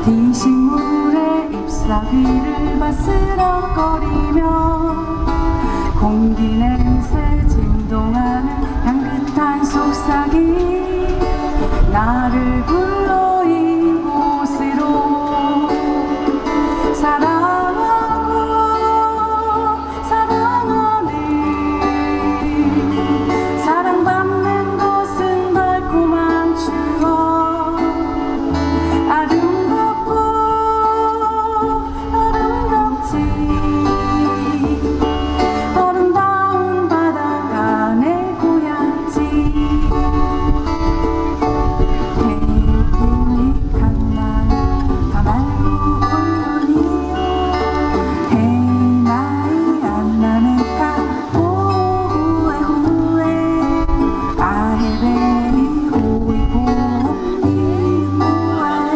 디식물의 잎사귀를 바스럭거리며 공기 냄새 진동하는 향긋한 속삭이 나를 불러 이곳으로 사랑하고 사랑하는 사랑받는 것은 달콤한 추억 아름다운 바다가 내 고향지 피크닉한 날 가말로 올루니 해나이 안 나니까 후회 후회 아헤베리 호이고 이무아에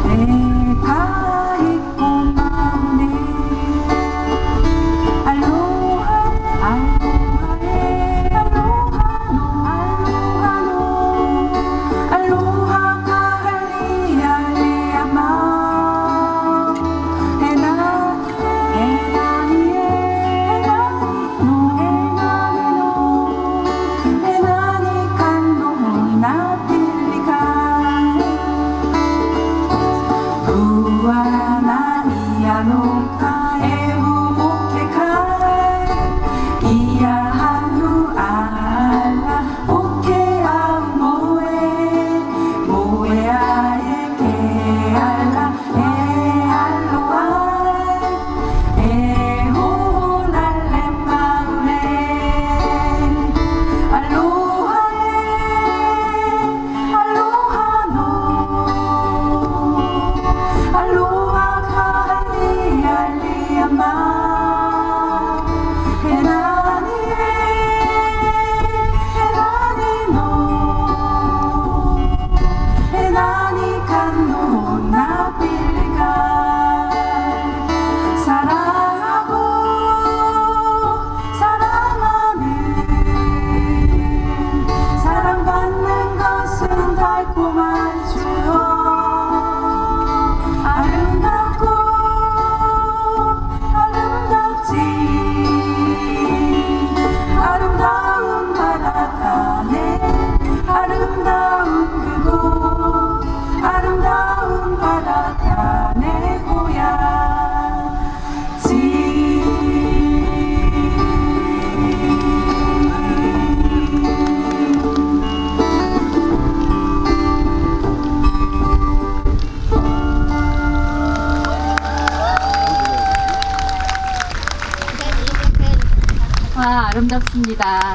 내가 있고 마음에 알로하 알로하에 알로하노 알로하노 알로하가 할리알리야마 해나니에 해나니노 해나니 칸노 나필리가 부아나 이아노카 에우오케카 이아하누 알라 오케아우모에 모에아에 케알라 에알로아 에호날렘마우레 알로하에 알로하노 알로하가 할리알리야마 해나니에 해나니노 해나니 칸노 나필리가 사랑하고 사랑하는 사랑받는 것은 달콤한 추억 아름답고 아름답지 아름다운 바닷가 내 아름다운 그곳 아름다운 바닷가 내 고향지 와, 아름답습니다.